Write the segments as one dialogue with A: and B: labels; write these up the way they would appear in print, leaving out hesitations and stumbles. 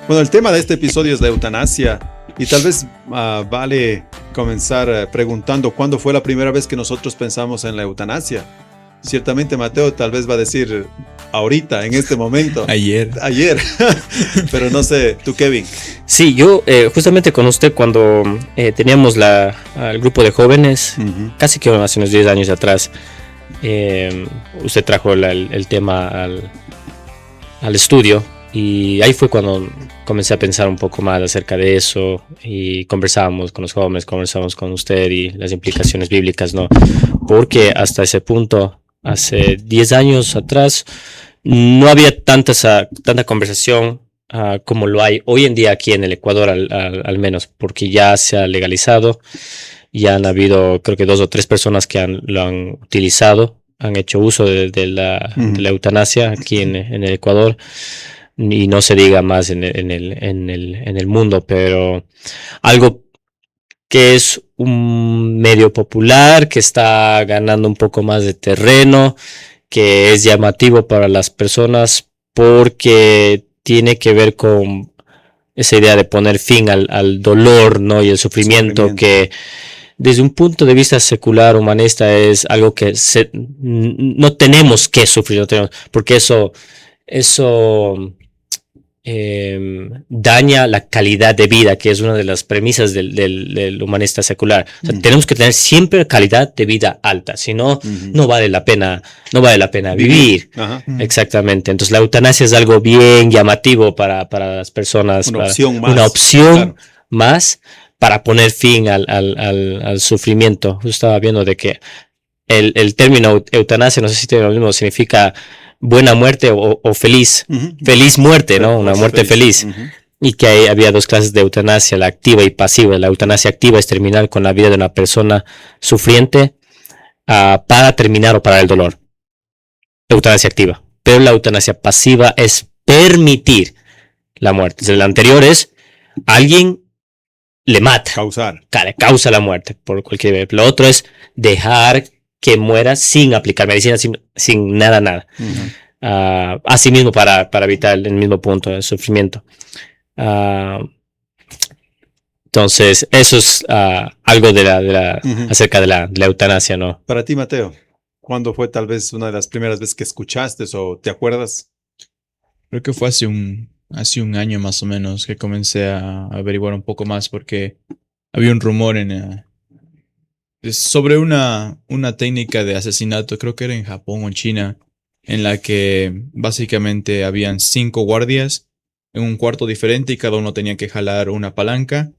A: Bueno, el tema de este episodio es la eutanasia y tal vez vale comenzar preguntando cuándo fue la primera vez que nosotros pensamos en la eutanasia. Ciertamente Mateo tal vez va a decir ahorita, en este momento.
B: Ayer.
A: Pero no sé, tú Kevin.
C: Sí, yo justamente con usted cuando teníamos el grupo de jóvenes, casi que hace unos 10 años atrás, usted trajo el tema al estudio. Y ahí fue cuando comencé a pensar un poco más acerca de eso y conversábamos con los jóvenes, conversábamos con usted y las implicaciones bíblicas, ¿no? Porque hasta ese punto, hace 10 años atrás, no había tanta conversación como lo hay hoy en día aquí en el Ecuador, al menos, porque ya se ha legalizado, ya han habido creo que 2 o 3 personas que lo han utilizado, han hecho uso de la eutanasia aquí en el Ecuador. Y no se diga más en el mundo, pero algo que es un medio popular, que está ganando un poco más de terreno, que es llamativo para las personas porque tiene que ver con esa idea de poner fin al dolor, ¿no? Y el sufrimiento que desde un punto de vista secular, humanista, es algo que no tenemos que sufrir, no tenemos, porque eso daña la calidad de vida, que es una de las premisas del humanista secular. O sea, tenemos que tener siempre calidad de vida alta, si no, no vale la pena vivir. Exactamente. Entonces la eutanasia es algo bien llamativo para las personas. Una opción más para poner fin al sufrimiento. Yo estaba viendo de que el término eutanasia, no sé si tiene lo mismo, significa buena muerte o feliz muerte, ¿no? Una muerte feliz. Y que había 2 clases de eutanasia, la activa y pasiva. La eutanasia activa es terminar con la vida de una persona sufriente para terminar o parar el dolor. Eutanasia activa. Pero la eutanasia pasiva es permitir la muerte. Entonces, la anterior es alguien le mata. Causa la muerte por cualquier. Lo otro es dejar que muera sin aplicar medicina, sin nada. Así mismo para evitar el mismo punto de sufrimiento. Entonces, eso es algo acerca de la eutanasia, ¿no?
A: Para ti, Mateo, ¿cuándo fue tal vez una de las primeras veces que escuchaste o te acuerdas?
B: Creo que fue hace un año más o menos que comencé a averiguar un poco más porque había un rumor sobre una técnica de asesinato, creo que era en Japón o en China, en la que básicamente habían 5 guardias en un cuarto diferente y cada uno tenía que jalar una palanca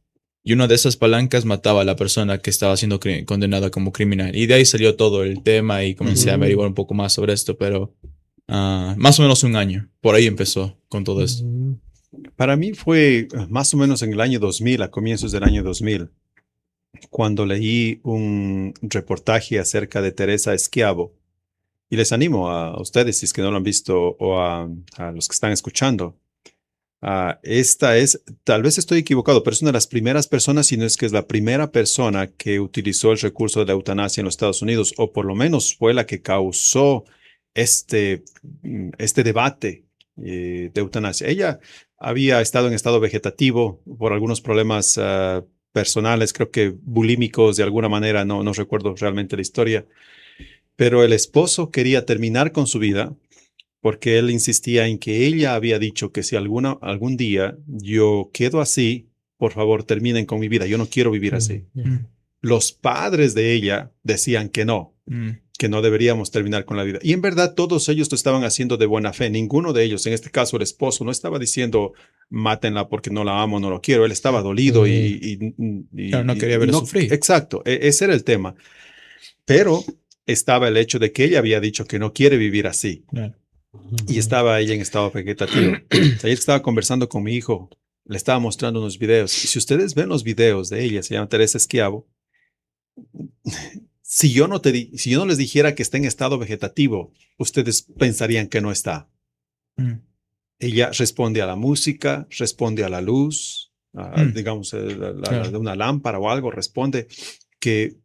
B: y una de esas palancas mataba a la persona que estaba siendo condenada como criminal. Y de ahí salió todo el tema y comencé a averiguar un poco más sobre esto, pero más o menos un año, por ahí empezó con todo esto.
A: Para mí fue más o menos en el año 2000, a comienzos del año 2000. Cuando leí un reportaje acerca de Teresa Schiavo, y les animo a ustedes, si es que no lo han visto, o a los que están escuchando. Esta es, tal vez estoy equivocado, pero es una de las primeras personas, si no es que es la primera persona que utilizó el recurso de la eutanasia en los Estados Unidos, o por lo menos fue la que causó este debate de eutanasia. Ella había estado en estado vegetativo por algunos problemas personales, creo que bulímicos de alguna manera, no recuerdo realmente la historia, pero el esposo quería terminar con su vida porque él insistía en que ella había dicho que si algún día yo quedo así, por favor terminen con mi vida, yo no quiero vivir así. Los padres de ella decían que no deberíamos terminar con la vida. Y en verdad todos ellos lo estaban haciendo de buena fe. Ninguno de ellos, en este caso el esposo, no estaba diciendo mátenla porque no la amo, no lo quiero. Él estaba dolido y
B: claro, no quería verla sufrir.
A: Exacto, ese era el tema. Pero estaba el hecho de que ella había dicho que no quiere vivir así.
B: Claro.
A: Y estaba ella en estado vegetativo. Ayer estaba conversando con mi hijo, le estaba mostrando unos videos. Y si ustedes ven los videos de ella, se llama Teresa Schiavo. Si yo no les dijera que está en estado vegetativo, ustedes pensarían que no está. Ella responde a la música, responde a la luz, digamos, claro, de una lámpara o algo, responde que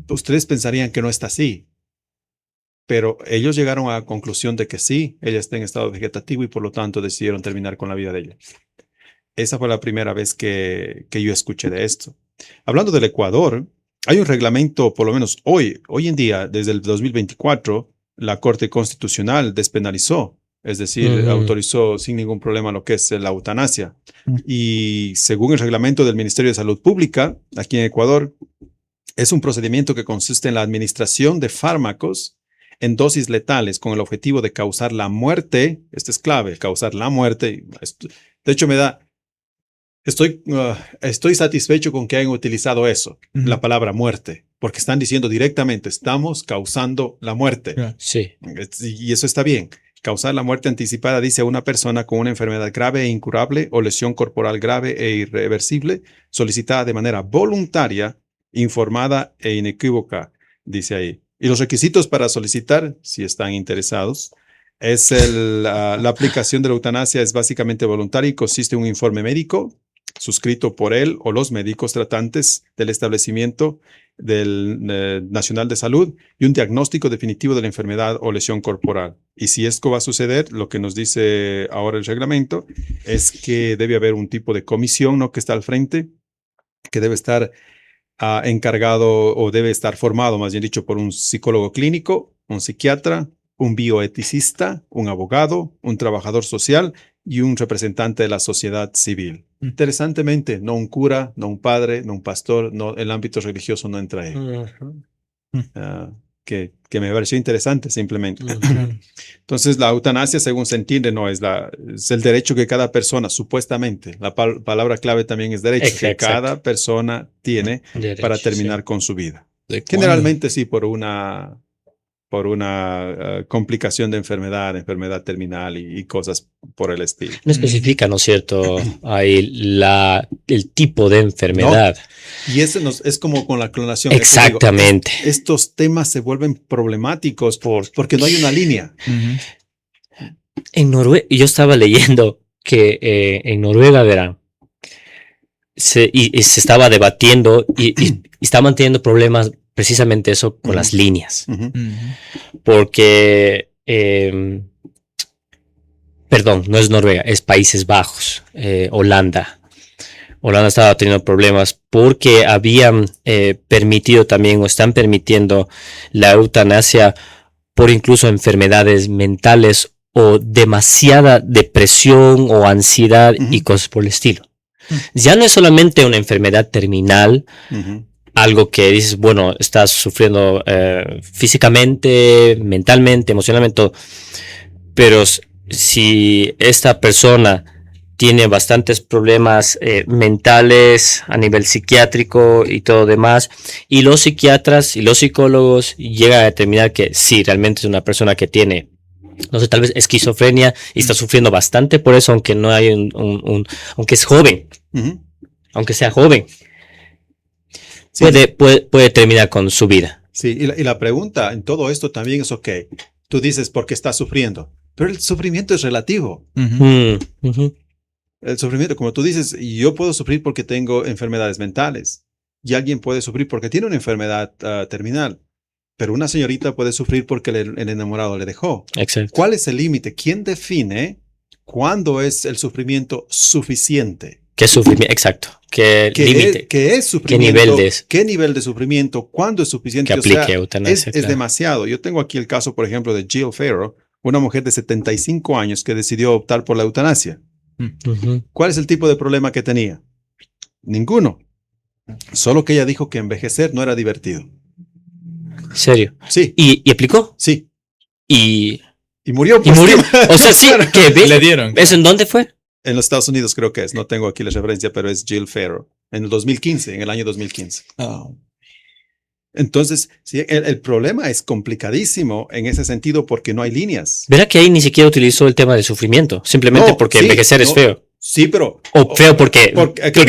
A: ustedes pensarían que no está así. Pero ellos llegaron a la conclusión de que sí, ella está en estado vegetativo y por lo tanto decidieron terminar con la vida de ella. Esa fue la primera vez que yo escuché de esto. Hablando del Ecuador, hay un reglamento, por lo menos hoy en día, desde el 2024, la Corte Constitucional despenalizó, es decir, autorizó sin ningún problema lo que es la eutanasia. Y según el reglamento del Ministerio de Salud Pública, aquí en Ecuador, es un procedimiento que consiste en la administración de fármacos en dosis letales con el objetivo de causar la muerte. Esto es clave, causar la muerte. De hecho, estoy satisfecho con que hayan utilizado eso, la palabra muerte, porque están diciendo directamente, estamos causando la muerte.
C: Sí.
A: Y eso está bien. Causar la muerte anticipada, dice, a una persona con una enfermedad grave e incurable o lesión corporal grave e irreversible, solicitada de manera voluntaria, informada e inequívoca, dice ahí. Y los requisitos para solicitar, si están interesados, es la aplicación de la eutanasia es básicamente voluntaria y consiste en un informe médico suscrito por él o los médicos tratantes del establecimiento del Nacional de Salud y un diagnóstico definitivo de la enfermedad o lesión corporal. Y si esto va a suceder, lo que nos dice ahora el reglamento es que debe haber un tipo de comisión, ¿no?, que está al frente, que debe estar encargado o debe estar formado, más bien dicho, por un psicólogo clínico, un psiquiatra, un bioeticista, un abogado, un trabajador social y un representante de la sociedad civil. Interesantemente, no un cura, no un padre, no un pastor, no, el ámbito religioso no entra ahí. Que me pareció interesante simplemente. Entonces, la eutanasia, según se entiende, no es el derecho que cada persona, supuestamente, la palabra clave también es derecho, que cada persona tiene derecho, para terminar con su vida. Generalmente sí, por una complicación de enfermedad terminal y cosas por el estilo.
C: No especifica, ¿no es cierto? Ahí el tipo de enfermedad.
A: No. Y eso es como con la clonación.
C: Exactamente.
A: Estos temas se vuelven problemáticos porque no hay una línea.
C: En Noruega, yo estaba leyendo que en Noruega, verán, se estaba debatiendo y estaban teniendo problemas precisamente eso con las líneas. Porque, perdón, no es Noruega, es Países Bajos, Holanda. Holanda estaba teniendo problemas porque habían permitido también o están permitiendo la eutanasia por incluso enfermedades mentales o demasiada depresión o ansiedad y cosas por el estilo. Ya no es solamente una enfermedad terminal, algo que dices, bueno, estás sufriendo físicamente, mentalmente, emocionalmente, todo. Pero si esta persona tiene bastantes problemas mentales a nivel psiquiátrico y todo demás, y los psiquiatras y los psicólogos llegan a determinar que sí, realmente es una persona que tiene, no sé, tal vez esquizofrenia y está sufriendo bastante por eso, aunque no hay aunque es joven, aunque sea joven. Sí. Puede terminar con su vida.
A: Sí, y la pregunta en todo esto también es, ok, tú dices porque estás sufriendo, pero el sufrimiento es relativo. El sufrimiento, como tú dices, yo puedo sufrir porque tengo enfermedades mentales y alguien puede sufrir porque tiene una enfermedad terminal, pero una señorita puede sufrir porque el enamorado le dejó.
C: Exacto.
A: ¿Cuál es el límite? ¿Quién define cuándo es el sufrimiento suficiente?
C: ¿Qué sufrimiento? Exacto. ¿Qué límite?
A: ¿Qué es sufrimiento?
C: ¿Qué
A: nivel de sufrimiento? ¿Cuándo es suficiente?
C: Que aplique eutanasia.
A: Es demasiado. Yo tengo aquí el caso, por ejemplo, de Jill Farrow, una mujer de 75 años que decidió optar por la eutanasia. ¿Cuál es el tipo de problema que tenía? Ninguno. Solo que ella dijo que envejecer no era divertido.
C: ¿En serio?
A: Sí.
C: ¿Y aplicó?
A: Sí.
C: Y
A: murió.
C: Y murió. O sea, sí. ¿Qué?
B: Le dieron.
C: ¿Eso en dónde fue?
A: En los Estados Unidos creo que es. No tengo aquí la referencia, pero es Jill Farrow. En el 2015, en el año 2015.
B: Oh.
A: Entonces, sí, el problema es complicadísimo en ese sentido porque no hay líneas.
C: Verá que ahí ni siquiera utilizó el tema de sufrimiento, simplemente porque envejecer es feo.
A: Sí, pero...
C: O feo porque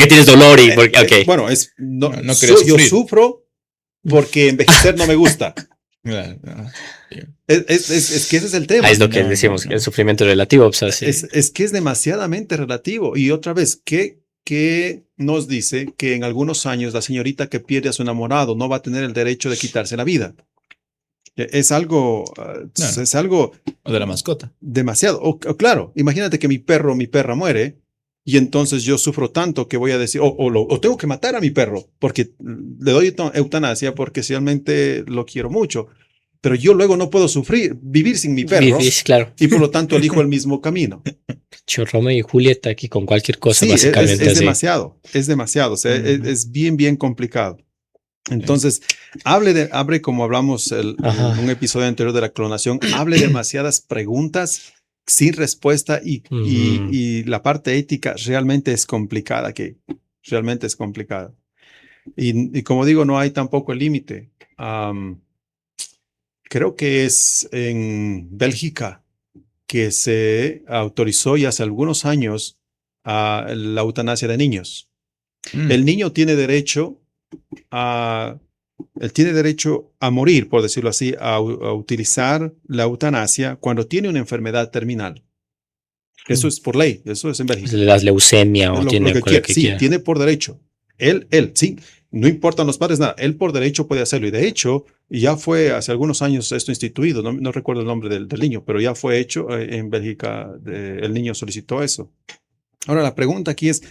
C: tienes dolor y... Okay.
A: Bueno, yo sufro porque envejecer no me gusta. Es que ese es el tema.
C: Ahí es lo que decimos, el sufrimiento es relativo. O sea, sí.
A: Es que es demasiadamente relativo. Y otra vez, ¿qué nos dice que en algunos años la señorita que pierde a su enamorado no va a tener el derecho de quitarse la vida? Es algo... es algo...
B: O de la mascota.
A: Demasiado. Claro, imagínate que mi perra muere y entonces yo sufro tanto que voy a decir, o tengo que matar a mi perro porque le doy eutanasia porque realmente lo quiero mucho, pero yo luego no puedo vivir sin mi perro,
C: claro.
A: y por lo tanto elijo el mismo camino.
C: Romeo y Julieta aquí con cualquier cosa,
A: Sí,
C: básicamente.
A: es demasiado, o sea, es bien, bien complicado. Entonces, hable como hablamos en un episodio anterior de la clonación, hable demasiadas preguntas sin respuesta y la parte ética realmente es complicada, realmente es complicada. Y como digo, no hay tampoco el límite. Creo que es en Bélgica que se autorizó ya hace algunos años la eutanasia de niños. El niño tiene derecho él tiene derecho a morir, por decirlo así, a utilizar la eutanasia cuando tiene una enfermedad terminal. Eso es por ley, eso es en Bélgica.
C: Le das leucemia o tiene
A: lo que quiera. Tiene por derecho. Él, sí, no importan los padres, nada, él por derecho puede hacerlo. Y de hecho, ya fue hace algunos años esto instituido, no recuerdo el nombre del niño, pero ya fue hecho en Bélgica, el niño solicitó eso. Ahora la pregunta aquí es,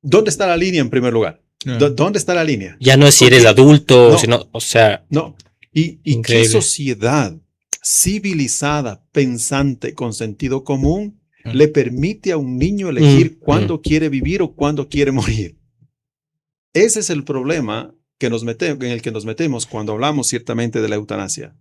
A: ¿dónde está la línea en primer lugar? ¿Dónde está la línea?
C: Ya no es si eres adulto, sino, o sea...
A: No, y qué sociedad civilizada, pensante, con sentido común, le permite a un niño elegir cuándo quiere vivir o cuándo quiere morir. Ese es el problema en el que nos metemos cuando hablamos ciertamente de la eutanasia.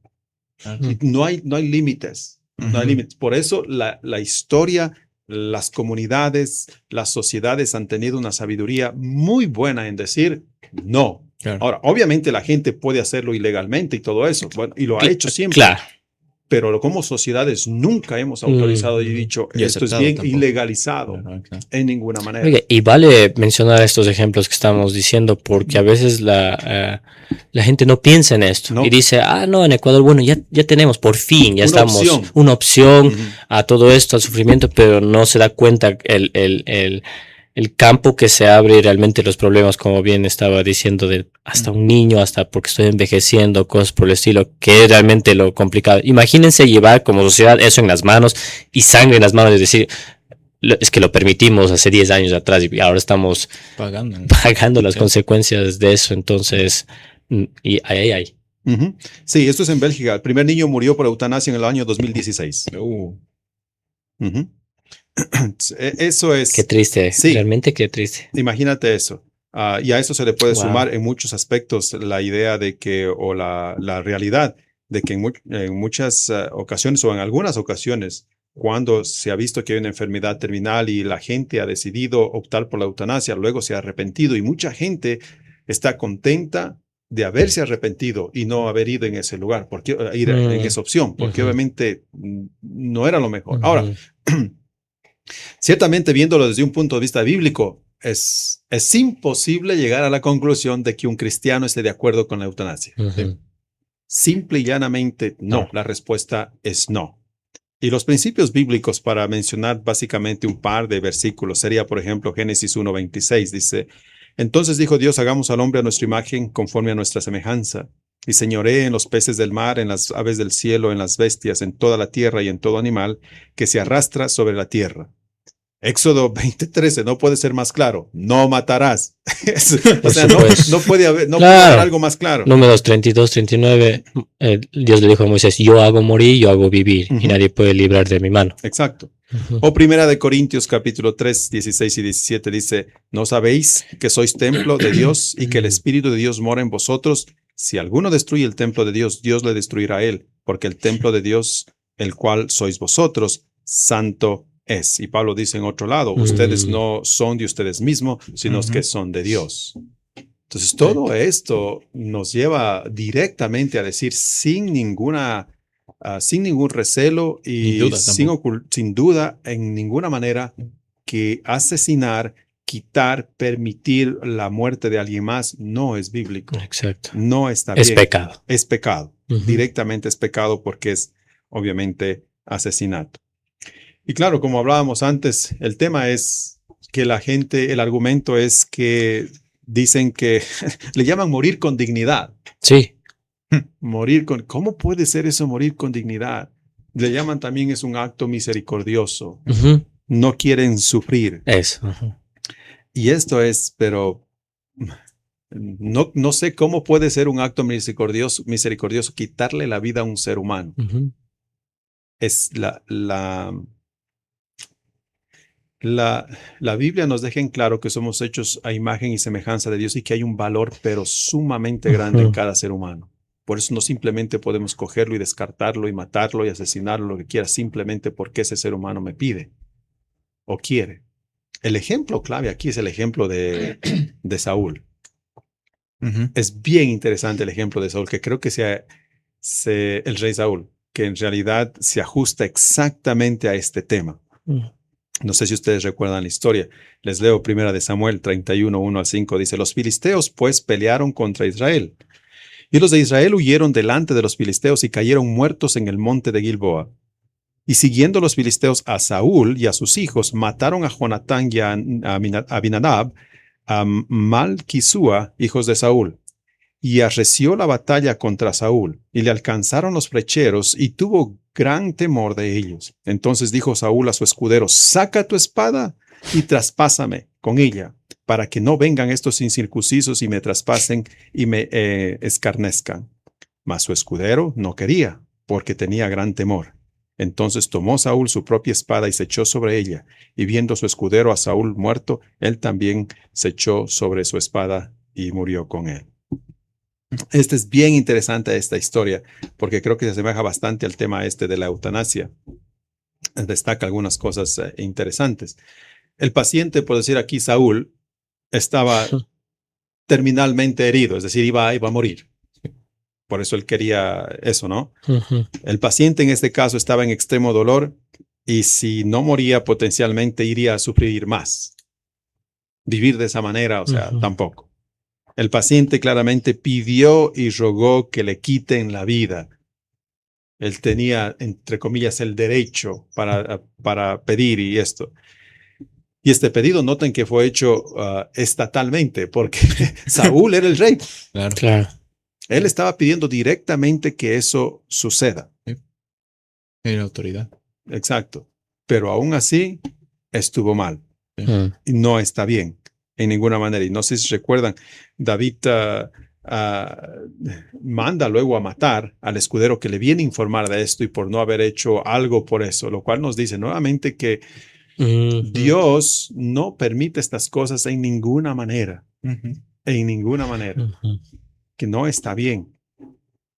A: No hay límites. No hay límites. Por eso la historia, las comunidades, las sociedades han tenido una sabiduría muy buena en decir no. Claro. Ahora, obviamente la gente puede hacerlo ilegalmente y todo eso, bueno, y lo ha hecho siempre.
C: Claro.
A: Pero como sociedades nunca hemos autorizado y dicho esto es bien tampoco. Ilegalizado en ninguna manera.
C: Oiga, y vale mencionar estos ejemplos que estamos diciendo porque a veces la gente no piensa en esto y dice, no, en Ecuador, bueno, ya tenemos por fin, ya estamos una opción a todo esto, al sufrimiento, pero no se da cuenta el campo que se abre y realmente los problemas, como bien estaba diciendo, de hasta un niño, hasta porque estoy envejeciendo, cosas por el estilo, que es realmente lo complicado. Imagínense llevar como sociedad eso en las manos y sangre en las manos, es decir, es que lo permitimos hace 10 años atrás y ahora estamos pagando las consecuencias de eso, entonces, y ahí.
A: Sí, esto es en Bélgica. El primer niño murió por eutanasia en el año 2016. Eso es...
C: Qué triste, sí, realmente qué triste.
A: Imagínate eso. Y a eso se le puede sumar en muchos aspectos la idea de que, o la realidad de que en muchas ocasiones o en algunas ocasiones, cuando se ha visto que hay una enfermedad terminal y la gente ha decidido optar por la eutanasia, luego se ha arrepentido y mucha gente está contenta de haberse arrepentido y no haber ido en ese lugar, porque ir en esa opción, porque obviamente no era lo mejor. Ahora, ciertamente viéndolo desde un punto de vista bíblico, es imposible llegar a la conclusión de que un cristiano esté de acuerdo con la eutanasia. Simple y llanamente no. La respuesta es no. Y los principios bíblicos, para mencionar básicamente un par de versículos, sería, por ejemplo, Génesis 1:26, dice: entonces dijo Dios, hagamos al hombre a nuestra imagen, conforme a nuestra semejanza, y señoree en los peces del mar, en las aves del cielo, en las bestias, en toda la tierra y en todo animal que se arrastra sobre la tierra. Éxodo 20:13, no puede ser más claro, no matarás. O sea, no puede haber algo más claro.
C: Números 32, 39, Dios le dijo a Moisés, yo hago morir, yo hago vivir, y nadie puede librar de mi mano.
A: Exacto. O Primera de Corintios capítulo 3, 16 y 17 dice, ¿no sabéis que sois templo de Dios y que el Espíritu de Dios mora en vosotros? Si alguno destruye el templo de Dios, Dios le destruirá a él, porque el templo de Dios, el cual sois vosotros, santo es. Y Pablo dice en otro lado, ustedes no son de ustedes mismos, sino que son de Dios. Entonces todo esto nos lleva directamente a decir sin ningún recelo y sin duda en ninguna manera que asesinar, quitar, permitir la muerte de alguien más no es bíblico.
C: Exacto.
A: No está bien.
C: Es pecado.
A: Es pecado. Directamente es pecado porque es obviamente asesinato. Y claro, como hablábamos antes, el tema es que la gente, el argumento es que dicen que le llaman morir con dignidad.
C: Sí.
A: ¿Cómo puede ser eso, morir con dignidad? Le llaman también es un acto misericordioso. no quieren sufrir.
C: Eso. Ajá.
A: Y esto es, pero no sé cómo puede ser un acto misericordioso quitarle la vida a un ser humano.
C: Ujú.
A: Es la Biblia nos deja en claro que somos hechos a imagen y semejanza de Dios y que hay un valor, pero sumamente grande en cada ser humano. Por eso no simplemente podemos cogerlo y descartarlo y matarlo y asesinarlo, lo que quiera, simplemente porque ese ser humano me pide o quiere. El ejemplo clave aquí es el ejemplo de Saúl. Es bien interesante el ejemplo de Saúl, que creo que el rey Saúl, que en realidad se ajusta exactamente a este tema. No sé si ustedes recuerdan la historia. Les leo 1 Samuel 31, 1-5. Dice, los filisteos pues pelearon contra Israel. Y los de Israel huyeron delante de los filisteos y cayeron muertos en el monte de Gilboa. Y siguiendo los filisteos a Saúl y a sus hijos, mataron a Jonatán y a Abinadab, a Malquisúa, hijos de Saúl. Y arreció la batalla contra Saúl, y le alcanzaron los flecheros, y tuvo gran temor de ellos. Entonces dijo Saúl a su escudero, saca tu espada y traspásame con ella, para que no vengan estos incircuncisos y me traspasen y me escarnezcan. Mas su escudero no quería, porque tenía gran temor. Entonces tomó Saúl su propia espada y se echó sobre ella, y viendo su escudero a Saúl muerto, él también se echó sobre su espada y murió con él. Este es bien interesante esta historia, porque creo que se asemeja bastante al tema de la eutanasia. Destaca algunas cosas interesantes. El paciente, por decir aquí, Saúl, estaba terminalmente herido, es decir, iba a morir. Por eso él quería eso, ¿no?
C: Uh-huh.
A: El paciente en este caso estaba en extremo dolor y si no moría, potencialmente iría a sufrir más. Vivir de esa manera, o sea, tampoco. El paciente claramente pidió y rogó que le quiten la vida. Él tenía, entre comillas, el derecho para pedir y esto. Y este pedido, noten que fue hecho estatalmente, porque Saúl era el rey.
C: Claro.
A: Él estaba pidiendo directamente que eso suceda.
B: Era autoridad.
A: Exacto. Pero aún así, estuvo mal. Y no está bien. En ninguna manera. Y no sé si recuerdan, David manda luego a matar al escudero que le viene a informar de esto y por no haber hecho algo por eso, lo cual nos dice nuevamente que Dios no permite estas cosas en ninguna manera. En ninguna manera. Que no está bien.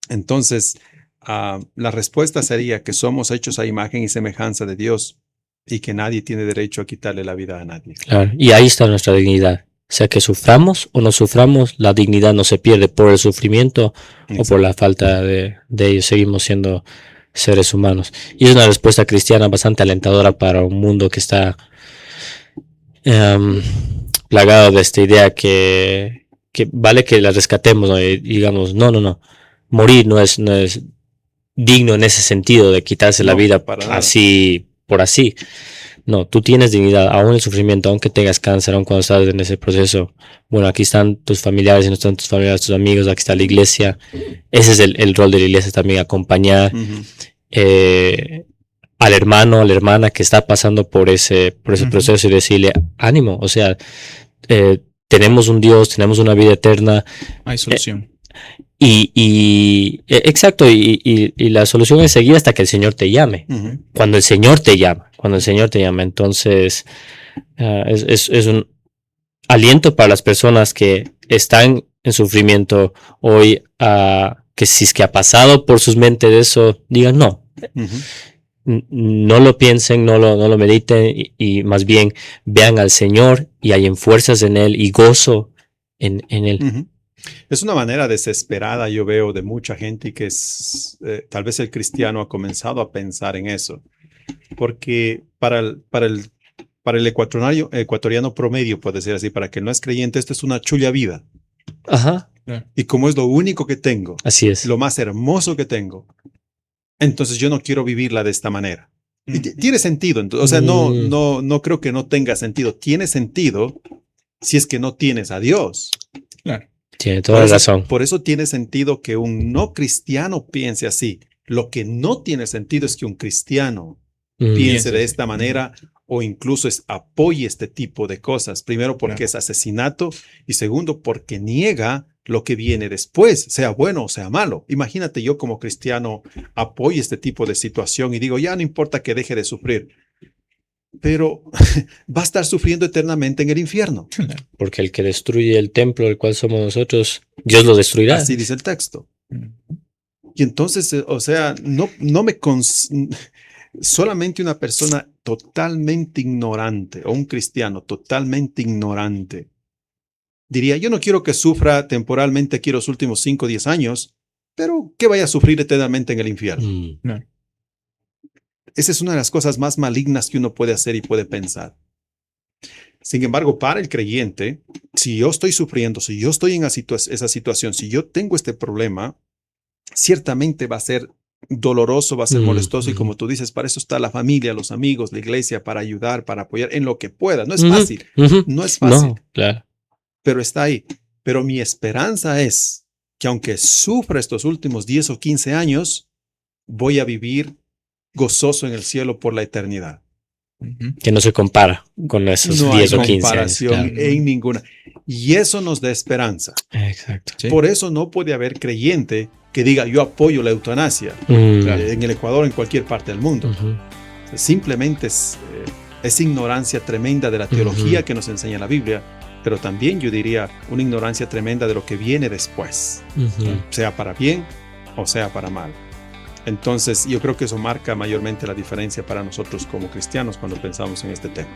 A: Entonces, la respuesta sería que somos hechos a imagen y semejanza de Dios y que nadie tiene derecho a quitarle la vida a nadie.
C: Claro, y ahí está nuestra dignidad. Sea que suframos o no suframos, la dignidad no se pierde por el sufrimiento o por la falta de ello. Seguimos siendo seres humanos. Y es una respuesta cristiana bastante alentadora para un mundo que está plagado de esta idea que vale que la rescatemos, ¿no? Y digamos, no. Morir no es digno en ese sentido de quitarse la vida así por así. No, tú tienes dignidad, aún el sufrimiento, aunque tengas cáncer, aún cuando estás en ese proceso. Bueno, aquí están tus familiares, no están tus familiares, tus amigos, aquí está la iglesia. Ese es el rol de la iglesia también, acompañar al hermano, a la hermana que está pasando por ese proceso y decirle, ánimo, o sea, tenemos un Dios, tenemos una vida eterna.
B: Hay solución.
C: Exacto, y la solución es seguir hasta que el Señor te llame. Cuando el Señor te llama, entonces es un aliento para las personas que están en sufrimiento hoy, que si es que ha pasado por sus mentes eso, digan no. No lo piensen, no lo mediten y más bien vean al Señor y hallen fuerzas en Él y gozo en Él.
A: Es una manera desesperada, yo veo, de mucha gente y que tal vez el cristiano ha comenzado a pensar en eso. Porque para el ecuatoriano promedio, puede ser así, para que no es creyente, esto es una chulla vida.
C: Ajá.
A: Y como es lo único que tengo,
C: así es,
A: lo más hermoso que tengo, entonces yo no quiero vivirla de esta manera. Y tiene sentido, o sea, no creo que no tenga sentido. Tiene sentido si es que no tienes a Dios.
B: Claro.
C: Tiene toda la razón.
A: Por eso tiene sentido que un no cristiano piense así. Lo que no tiene sentido es que un cristiano piense de esta manera o incluso apoye este tipo de cosas. Primero porque es asesinato y segundo porque niega lo que viene después, sea bueno o sea malo. Imagínate yo como cristiano apoye este tipo de situación y digo, ya no importa que deje de sufrir, pero va a estar sufriendo eternamente en el infierno.
C: Porque el que destruye el templo del cual somos nosotros, Dios lo destruirá.
A: Así dice el texto. Y entonces, o sea, solamente una persona totalmente ignorante o un cristiano totalmente ignorante diría, yo no quiero que sufra temporalmente aquí los últimos 5 o 10 años, pero que vaya a sufrir eternamente en el infierno.
B: No.
A: Esa es una de las cosas más malignas que uno puede hacer y puede pensar. Sin embargo, para el creyente, si yo estoy sufriendo, si yo estoy en esa situación, si yo tengo este problema, ciertamente va a ser doloroso, va a ser molestoso y como tú dices, para eso está la familia, los amigos, la iglesia, para ayudar, para apoyar en lo que pueda. No es fácil, no es fácil,
C: no, claro.
A: pero está ahí. Pero mi esperanza es que aunque sufra estos últimos 10 o 15 años, voy a vivir gozoso en el cielo por la eternidad.
C: Que no se compara con esos 10 o 15 años. No hay
A: comparación en ninguna. Y eso nos da esperanza.
C: Exacto.
B: Sí.
A: Por eso no puede haber creyente que diga yo apoyo la eutanasia en el Ecuador, en cualquier parte del mundo. Simplemente es ignorancia tremenda de la teología que nos enseña la Biblia, pero también yo diría una ignorancia tremenda de lo que viene después, sea para bien o sea para mal. Entonces yo creo que eso marca mayormente la diferencia para nosotros como cristianos cuando pensamos en este tema.